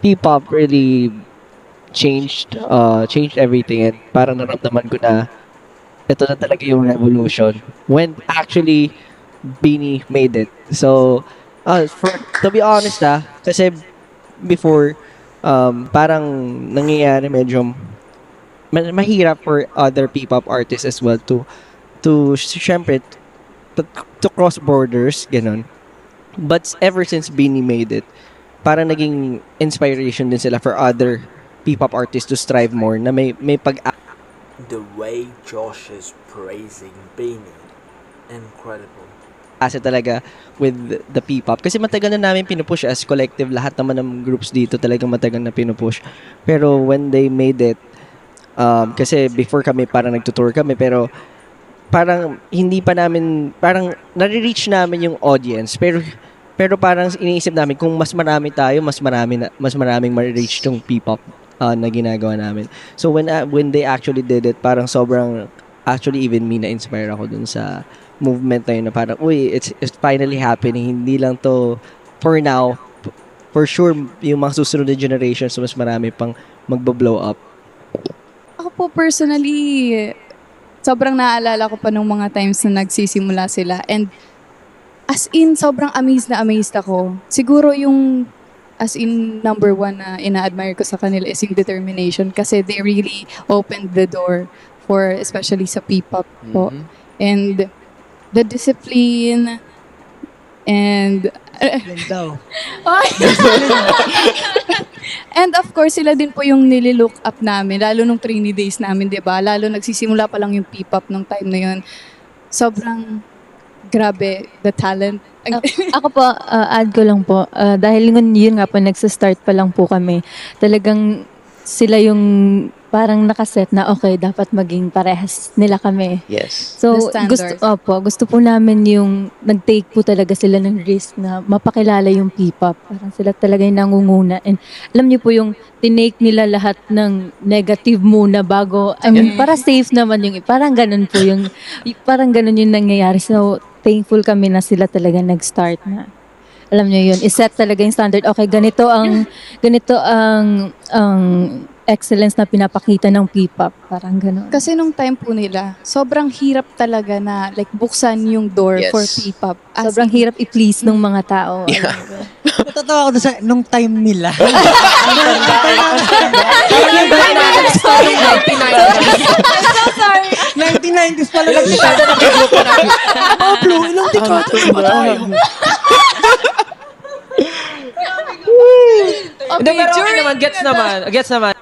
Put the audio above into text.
P-pop really changed everything, and parang naramdaman ko na ito na talaga yung revolution when actually Beanie made it. So, to be honest kasi before, parang nangyayari medyo mahirap for other P-pop artists as well syempre, to, to cross borders, ganun. But ever since Beanie made it, parang naging inspiration din sila for other P-pop artists to strive more na may pag The way Josh is praising Beanie, incredible. asa talaga with the P-pop. Kasi matagal na namin pinupush as collective. Lahat naman ng groups dito talagang matagal na pinupush. Pero when they made it, kasi before kami parang nagtutour kami, pero parang hindi pa namin, parang nare-reach namin yung audience. Pero parang iniisip namin kung mas marami tayo, mas maraming ma-reach tong P-pop na ginagawa namin. So when they actually did it, parang sobrang, actually even me na-inspire ako dun sa movement na yun na parang, uy, it's finally happening. Hindi lang to for now. For sure, yung mga susunod na generations, mas marami pang magbo-blow up. Ako po personally, sobrang naaalala ko pa nung mga times na nagsisimula sila. And as in, sobrang amazed ako. Siguro yung as in number one na ina-admire ko sa kanila is yung determination kasi they really opened the door for especially sa P-pop po. And the discipline and and of course sila din po yung nililook up namin lalo nung trainee days namin, 'di ba? Lalo nagsisimula pa lang yung P-pop nung time na yun. Sobrang grabe the talent. Ako po, add ko lang po, dahil yun nga po, nagsa-start pa lang po kami. Talagang sila yung parang nakaset na okay, dapat maging parehas nila kami. Yes. So, The standards. gusto po namin yung nag-take po talaga sila ng risk na mapakilala yung P-pop. Parang sila talaga yung nangunguna. And alam niyo po yung tinake nila lahat ng negative muna bago, I mean, para safe naman yung, parang ganun po yung, parang ganun yung nangyayari. So, thankful kami na sila talaga nag-start na. Alam niyo yun, iset talaga yung standard. Okay, ganito ang excellence na pinapakita ng P-pop. Parang gano'n. Kasi nung time po nila, sobrang hirap talaga na like buksan yung door Yes. for P-pop. As Sobrang in, hirap i-please ng mga tao. Yeah. Natatawa ako doon sa nung time nila. so sorry. 1990s pala lang. Pablo, ilang dekada ba tayo? Hindi, pero okay naman, gets naman.